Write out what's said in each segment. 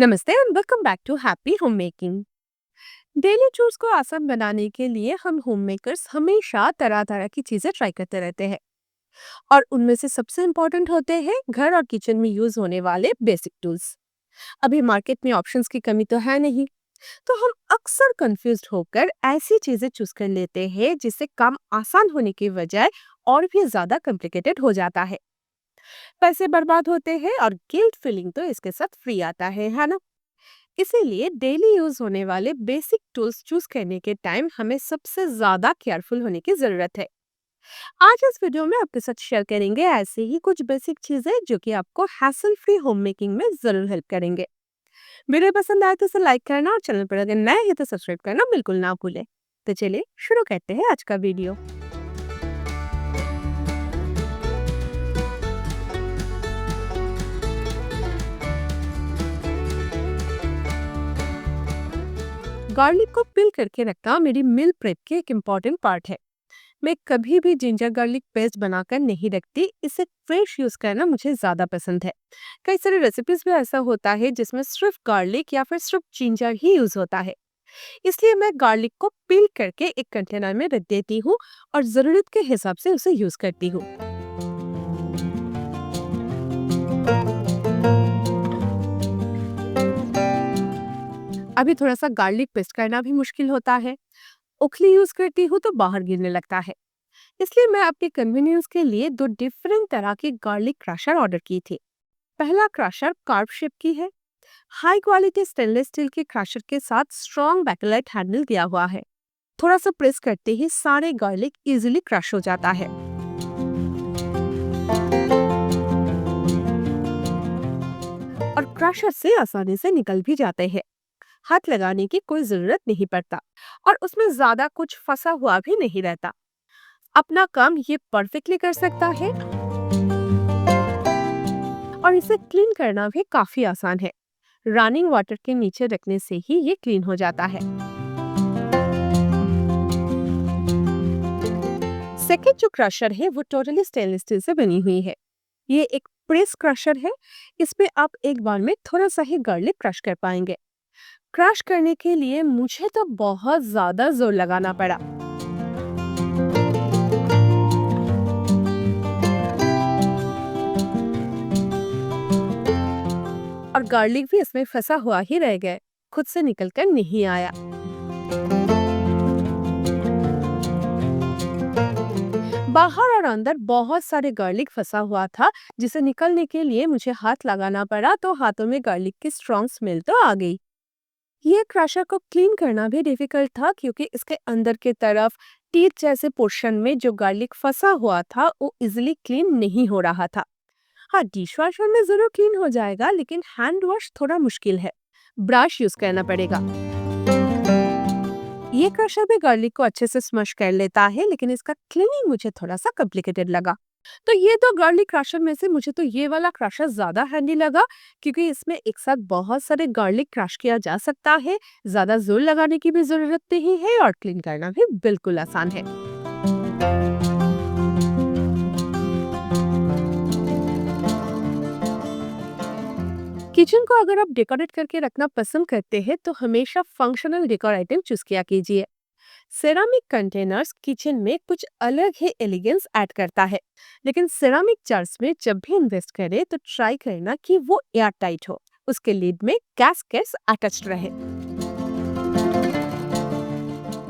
नमस्ते and welcome back to Happy Home Making. Daily चूज को आसान बनाने के लिए हम होम मेकर्स हमेशा तरह तरह की चीजें ट्राई करते रहते हैं और उनमें से सबसे इम्पोर्टेंट होते हैं घर और किचन में यूज होने वाले बेसिक टूल्स। अभी मार्केट में ऑप्शंस की कमी तो है नहीं, तो हम अक्सर कंफ्यूज्ड होकर ऐसी चीजें चूज कर लेते हैं जिससे काम आसान होने की बजाय और भी ज्यादा कॉम्प्लिकेटेड हो जाता है। पैसे बर्बाद होते हैं और गिल्ट फीलिंग तो इसके साथ फ्री आता है ना। इसीलिए डेली यूज होने वाले बेसिक टूल्स चूज करने के टाइम हमें सबसे ज्यादा केयरफुल होने की जरूरत है। आज इस वीडियो में आपके साथ शेयर करेंगे ऐसे ही कुछ बेसिक चीजें जो कि आपको हैसल फ्री होम मेकिंग में जरूर हेल्प करेंगे। वीडियो पसंद आए तो इसे लाइक करना और चैनल पर अगर नए हैं तो सब्सक्राइब करना बिल्कुल ना भूलें। तो चलिए शुरू करते हैं आज का वीडियो। गार्लिक को पिल करके रखना मेरी मील प्रेप की एक इम्पॉर्टेंट पार्ट है। मैं कभी भी जिंजर गार्लिक पेस्ट बनाकर नहीं रखती, इसे फ्रेश यूज करना मुझे ज्यादा पसंद है। कई सारे रेसिपीज में ऐसा होता है जिसमें सिर्फ गार्लिक या फिर सिर्फ जिंजर ही यूज होता है। इसलिए मैं गार्लिक को पील करके एक कंटेनर में रख देती हूँ और जरूरत के हिसाब से उसे यूज करती हूँ। अभी थोड़ा सा गार्लिक पेस्ट करना भी मुश्किल होता है, उखली यूज करती हूँ तो बाहर गिरने लगता है। इसलिए मैं अपने कन्वीनियंस के लिए दो डिफरेंट तरह के गार्लिक क्रशर ऑर्डर की थी। पहला क्रशर कार्व शेप की है। हाई क्वालिटी स्टेनलेस स्टील के क्रशर के साथ स्ट्रॉन्ग बैकलाइट हैंडल दिया हुआ है। थोड़ा सा प्रेस करते ही सारे गार्लिक इजीली क्रश हो जाता है और क्रशर से आसानी से निकल भी जाते हैं। हाथ लगाने की कोई जरूरत नहीं पड़ता और उसमें ज्यादा कुछ फंसा हुआ भी नहीं रहता। अपना काम ये परफेक्टली कर सकता है और इसे क्लीन करना भी काफी आसान है। रनिंग वाटर के नीचे रखने से ही ये क्लीन हो जाता है। सेकंड जो क्रशर है वो टोटली स्टेनलेस स्टील से बनी हुई है। ये एक प्रेस क्रशर है। इसमें आप एक बार में थोड़ा सा ही गार्लिक क्रश कर पाएंगे। क्रश करने के लिए मुझे तो बहुत ज्यादा जोर लगाना पड़ा और गार्लिक भी इसमें फंसा हुआ ही रह गया, खुद से निकलकर नहीं आया। बाहर और अंदर बहुत सारे गार्लिक फंसा हुआ था, जिसे निकलने के लिए मुझे हाथ लगाना पड़ा तो हाथों में गार्लिक की स्ट्रॉन्ग स्मेल तो आ गई। ये क्रशर को क्लीन करना भी डिफिकल्ट था क्योंकि इसके अंदर की तरफ टीथ जैसे पोर्शन में जो गार्लिक फंसा हुआ था वो इजिली क्लीन नहीं हो रहा था। हाँ, डिशवॉशर में जरूर क्लीन हो जाएगा लेकिन हैंड वॉश थोड़ा मुश्किल है, ब्रश यूज करना पड़ेगा। ये क्रशर भी गार्लिक को अच्छे से स्मश कर लेता है लेकिन इसका क्लीनिंग मुझे थोड़ा सा कॉम्प्लिकेटेड लगा। तो ये तो गार्लिक क्रशर में से मुझे तो ये वाला क्रशर ज्यादा हैंडी लगा क्योंकि इसमें एक साथ बहुत सारे गार्लिक क्रश किया जा सकता है, ज्यादा जोर लगाने की भी जरूरत नहीं है और क्लीन करना भी बिल्कुल आसान है। किचन को अगर आप डेकोरेट करके रखना पसंद करते हैं तो हमेशा फंक्शनल डेकोर आइटम चूज किया कीजिए। सेरामिक कंटेनर्स किचन में कुछ अलग ही एलिगेंस ऐड करता है, लेकिन सेरामिक जार्स में जब भी इन्वेस्ट करें तो ट्राई करना कि वो एयर टाइट हो, उसके लीड में गैस्केट्स अटैच्ड रहे।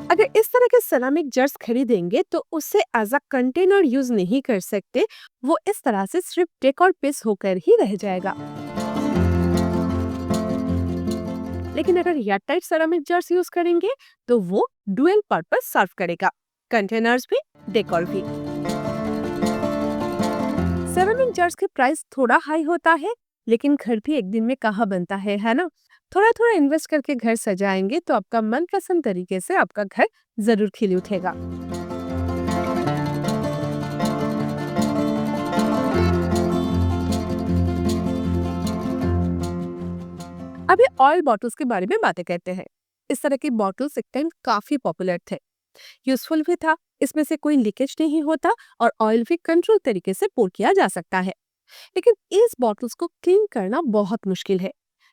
अगर इस तरह के सेरामिक जार्स खरीदेंगे तो उससे एज अ कंटेनर यूज नहीं कर सकते, वो इस तरह से सिर्फ डेकोर पीस होकर ही रह जाएगा। लेकिन अगर एयरटाइट सेरामिक जार्स यूज करेंगे तो वो डुअल पर्पस सर्व करेगा, कंटेनर्स भी डेकोर भी। सेरामिक जार्स के प्राइस थोड़ा हाई होता है लेकिन घर भी एक दिन में कहाँ बनता है ना। थोड़ा थोड़ा इन्वेस्ट करके घर सजाएंगे तो आपका मनपसंद तरीके से आपका घर जरूर खिल उठेगा। अभी ऑयल बॉटल्स के बारे में बातें करते हैं। इस तरह की बॉटल्स एक टाइम काफी पॉपुलर थे, यूजफुल भी था, इसमें से कोई लीकेज नहीं होता और ऑयल भी कंट्रोल तरीके से पोर किया जा सकता है। लेकिन इस बॉटल्स को क्लीन करना बहुत मुश्किल है।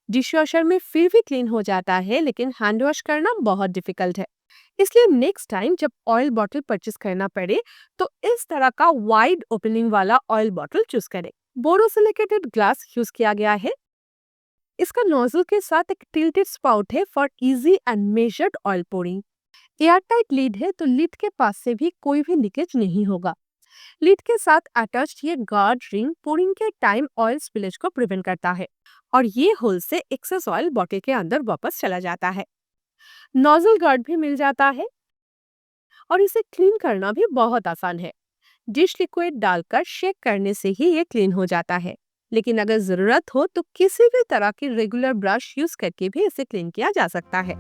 डिशवॉशर में फिर भी क्लीन हो जाता है, लेकिन हैंड वॉश करना बहुत डिफिकल्ट है। इसलिए नेक्स्ट टाइम जब ऑयल बॉटल परचेस करना पड़े तो इस तरह का वाइड ओपनिंग वाला ऑयल बॉटल चूज करें। बोरोसिलिकेटेड ग्लास यूज किया गया है। इसका नोजल के साथ एक टिल्टेड स्पाउट है for easy and measured oil pouring. Airtight lead है तो लीड के पास से भी कोई भी लीकेज नहीं होगा। लीड के साथ अटैच्ड ये गार्ड रिंग पोरिंग के टाइम ऑयल स्पिलेज को प्रिवेंट करता है और ये होल से एक्सेस ऑयल बॉटल के अंदर वापस चला जाता है। नोजल गार्ड भी मिल जाता है और इसे क्लीन करना भी बहुत आसान है। डिश लिक्विड डालकर शेक करने से ही ये क्लीन हो जाता है, लेकिन अगर जरूरत हो तो किसी भी तरह की रेगुलर ब्रश यूज करके भी इसे क्लीन किया जा सकता है।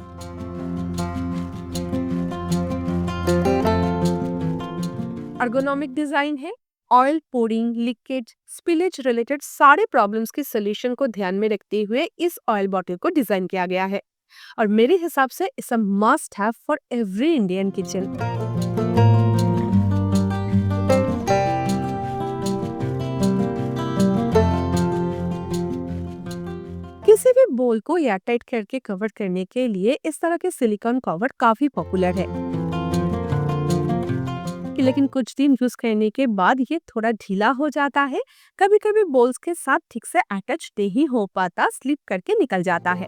अर्गोनॉमिक डिजाइन है। Oil pouring, leakage, spillage related सारे प्रॉब्लम्स के सोल्यूशन को ध्यान में रखते हुए इस ऑयल बॉटल को डिजाइन किया गया है और मेरे हिसाब से it's a must have for every Indian kitchen. किसी भी बोल को एयरटाइट करके कवर करने के लिए इस तरह के सिलिकॉन कवर काफी पॉपुलर है, लेकिन कुछ दिन यूज करने के बाद ये थोड़ा ढीला हो जाता है। कभी कभी बोल्स के साथ ठीक से अटैच नहीं हो पाता, स्लिप करके निकल जाता है।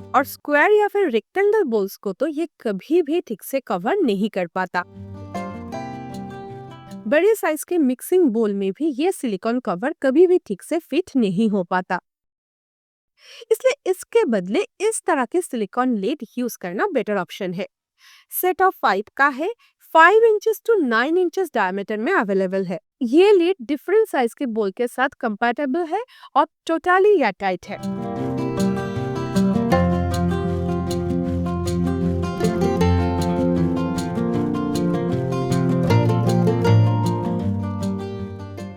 और स्क्वायर या फिर रेक्टेंगल बोल्स को तो ये कभी भी ठीक से कवर नहीं कर पाता। बड़े साइज के मिक्सिंग बोल में भी ये सिलिकॉन कवर कभी भी ठीक से फिट नहीं हो पाता। इसलिए इसके बदले इस तरह के सिलिकॉन लीड यूज करना बेटर ऑप्शन है। सेट ऑफ 5 का है, 5 इंचेस टू 9 इंचेस डायमीटर में अवेलेबल है। ये लीड डिफरेंट साइज के बोल के साथ कंपैटिबल है और टोटली एयरटाइट है।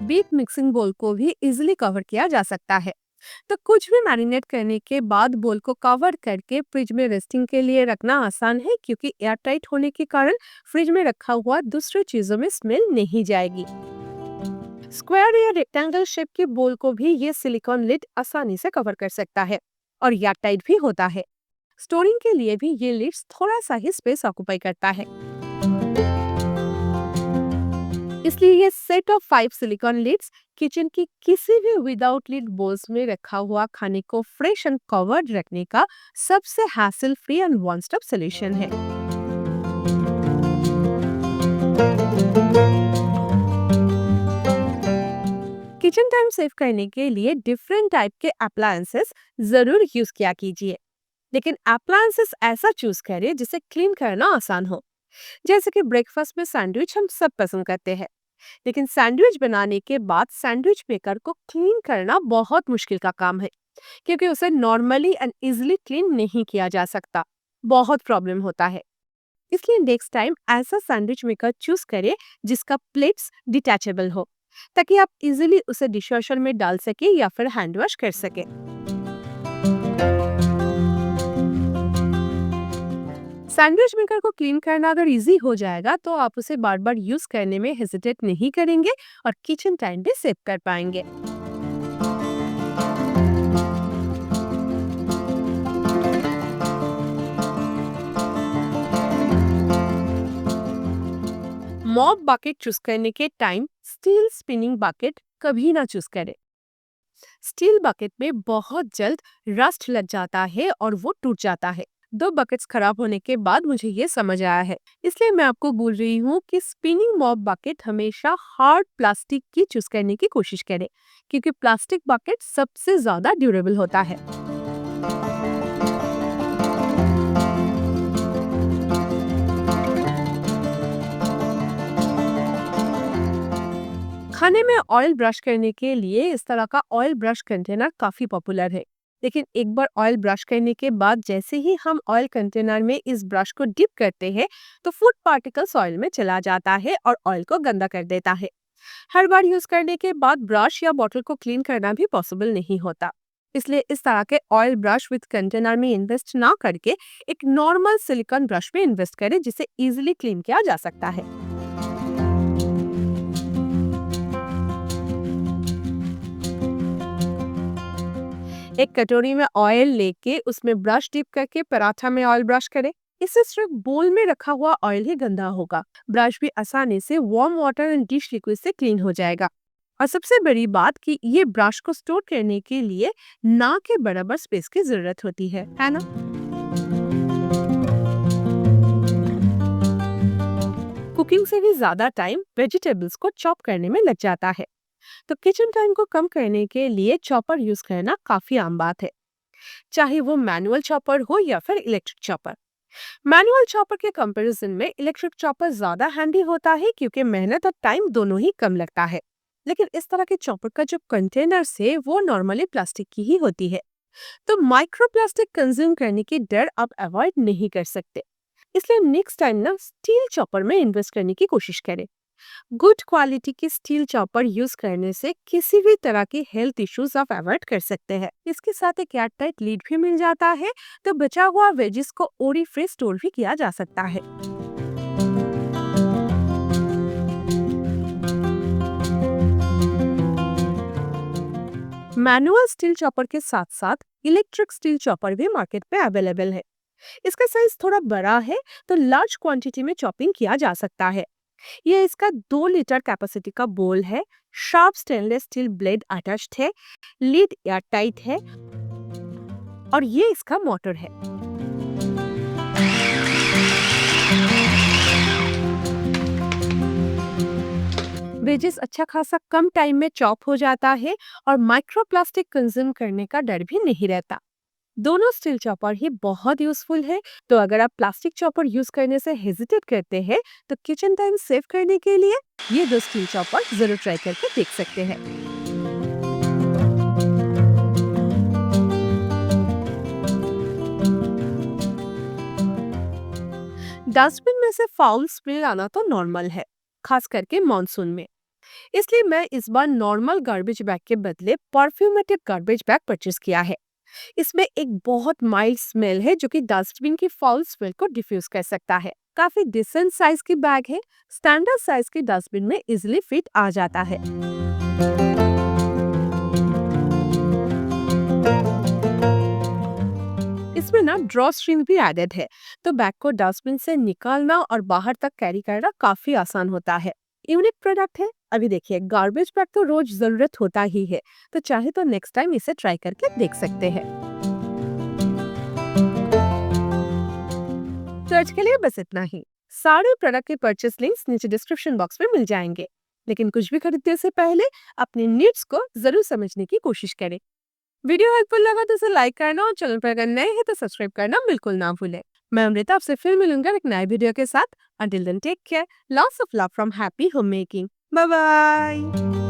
बिग मिक्सिंग बोल को भी इजीली कवर किया जा सकता है। तो कुछ भी मैरिनेट करने के बाद बोल को कवर करके फ्रिज में रेस्टिंग के लिए रखना आसान है, क्योंकि एयरटाइट होने के कारण फ्रिज में रखा हुआ दूसरी चीजों में स्मेल नहीं जाएगी। स्क्वायर या रेक्टेंगल शेप के बोल को भी ये सिलिकॉन लिड आसानी से कवर कर सकता है और एयरटाइट भी होता है। स्टोरिंग के लिए भी ये लिड्स थोड़ा सा ही स्पेस ऑक्यूपाई करता है। इसलिए ये set of 5 silicone lids kitchen की किसी भी विदाउट लिड बोल्स में रखा हुआ खाने को फ्रेश एंड कवर्ड रखने का सबसे hassle free and one stop solution है। किचन टाइम सेव करने के लिए डिफरेंट टाइप के अप्लायंसेस जरूर यूज किया कीजिए, लेकिन अप्लायंसेस ऐसा चूज करें जिसे क्लीन करना आसान हो। जैसे कि ब्रेकफास्ट में सैंडविच हम सब पसंद करते हैं, लेकिन सैंडविच बनाने के बाद सैंडविच मेकर को क्लीन करना बहुत मुश्किल का काम है, क्योंकि उसे नॉर्मली एंड इजीली क्लीन नहीं किया जा सकता। बहुत प्रॉब्लम होता है। इसलिए नेक्स्ट टाइम ऐसा सैंडविच मेकर चूज करें जिसका प्लेट्स डिटैचेबल हो, ताकि आप इजीली उसे डिशवॉशर में डाल सके या फिर हैंड वॉश कर सके। सैंडविच मेकर को क्लीन करना अगर इजी हो जाएगा तो आप उसे बार बार यूज करने में हेजिटेट नहीं करेंगे और किचन टाइम भी सेव कर पाएंगे। मॉप बकेट चूज करने के टाइम स्टील स्पिनिंग बकेट कभी ना चूज करें। स्टील बकेट में बहुत जल्द रस्ट लग जाता है और वो टूट जाता है। 2 बकेट्स खराब होने के बाद मुझे ये समझ आया है, इसलिए मैं आपको बोल रही हूँ कि स्पिनिंग मॉप बकेट हमेशा हार्ड प्लास्टिक की चूज करने की कोशिश करें, क्योंकि प्लास्टिक बकेट सबसे ज्यादा ड्यूरेबल होता है। खाने में ऑयल ब्रश करने के लिए इस तरह का ऑयल ब्रश कंटेनर काफी पॉपुलर है, लेकिन एक बार ऑयल ब्रश करने के बाद जैसे ही हम ऑयल कंटेनर में इस ब्रश को डिप करते हैं तो फूड पार्टिकल्स ऑयल में चला जाता है और ऑयल को गंदा कर देता है। हर बार यूज करने के बाद ब्रश या बॉटल को क्लीन करना भी पॉसिबल नहीं होता। इसलिए इस तरह के ऑयल ब्रश विद कंटेनर में इन्वेस्ट ना करके एक नॉर्मल सिलिकॉन ब्रश में इन्वेस्ट करें, जिसे इजिली क्लीन किया जा सकता है। एक कटोरी में ऑयल लेके उसमें ब्रश डिप करके पराठा में ऑयल ब्रश करें। इससे सिर्फ बोल में रखा हुआ ऑयल ही गंदा होगा। ब्रश भी आसानी से warm water and dish liquid से क्लीन हो जाएगा। और सबसे बड़ी बात कि ये ब्रश को स्टोर करने के लिए ना के बराबर स्पेस की जरूरत होती है ना? कुकिंग से भी ज्यादा टाइम वेजिटेबल्स को चॉप करने में लग जाता है, तो किचन टाइम को कम करने के लिए चॉपर यूज करना काफी आम बात है, चाहे वो मैनुअल चॉपर हो या फिर इलेक्ट्रिक चॉपर। मैनुअल चॉपर के कंपैरिजन में इलेक्ट्रिक चॉपर ज्यादा हैंडी होता है क्योंकि मेहनत और टाइम दोनों ही कम लगता है। लेकिन इस तरह के चॉपर का जो कंटेनर है वो नॉर्मली प्लास्टिक की ही होती है, तो माइक्रो प्लास्टिक कंज्यूम करने की डर आप अवॉइड नहीं कर सकते। इसलिए नेक्स्ट टाइम ना स्टील चॉपर में इन्वेस्ट करने की कोशिश करें। गुड क्वालिटी की स्टील चॉपर यूज करने से किसी भी तरह की हेल्थ इश्यूज आप अवॉइड कर सकते हैं। इसके साथ एक एयर टाइट लीड भी मिल जाता है, तो बचा हुआ वेजिस को ओरी फ्री स्टोर भी किया जा सकता है। मैनुअल स्टील चॉपर के साथ साथ इलेक्ट्रिक स्टील चॉपर भी मार्केट पे अवेलेबल है। इसका साइज थोड़ा बड़ा है, तो लार्ज क्वांटिटी में चॉपिंग किया जा सकता है। ये इसका 2 लीटर कैपेसिटी का बोल है, sharp stainless steel blade attached है, लीड एयर टाइट है और ये इसका मोटर है। वेजेस अच्छा खासा कम टाइम में चॉप हो जाता है और माइक्रोप्लास्टिक कंज्यूम करने का डर भी नहीं रहता। दोनों स्टील चॉपर ही बहुत यूजफुल है, तो अगर आप प्लास्टिक चॉपर यूज करने से हेजिटेट करते हैं तो किचन टाइम सेव करने के लिए ये 2 स्टील चॉपर जरूर ट्राई करके देख सकते हैं। डस्टबिन में से फाउल स्मेल आना तो नॉर्मल है, खास करके मॉनसून में। इसलिए मैं इस बार नॉर्मल गार्बेज बैग के बदले परफ्यूमेटेड गार्बेज बैग परचेज किया है। इसमें एक बहुत माइल्ड स्मेल है जो कि डस्टबिन की फाउल स्मेल को डिफ्यूज कर सकता है। काफी डिसेंट साइज की बैग है, स्टैंडर्ड साइज की डस्टबिन में इजिली फिट आ जाता है। इसमें ना ड्रॉ स्ट्रिंग भी एडेड है, तो बैग को डस्टबिन से निकालना और बाहर तक कैरी करना काफी आसान होता है। यूनिक प्रोडक्ट है। अभी देखिए, गार्बेज बैग तो रोज जरूरत होता ही है, तो चाहे तो नेक्स्ट टाइम इसे ट्राई करके देख सकते हैं। तो आज के लिए बस इतना ही। सारे प्रोडक्ट के परचेस लिंक्स नीचे डिस्क्रिप्शन बॉक्स में मिल जाएंगे। लेकिन कुछ भी खरीदने से पहले अपने नीड्स को जरूर समझने की कोशिश करें। वीडियो हेल्पफुल लगा तो इसे लाइक करना और चैनल पर अगर नए हैं तो सब्सक्राइब करना बिल्कुल ना भूलें। मैं अमृता आपसे फिर मिलूंगा एक नए वीडियो के साथ। Until then take care, lots of love from Happy Home Making. Bye bye.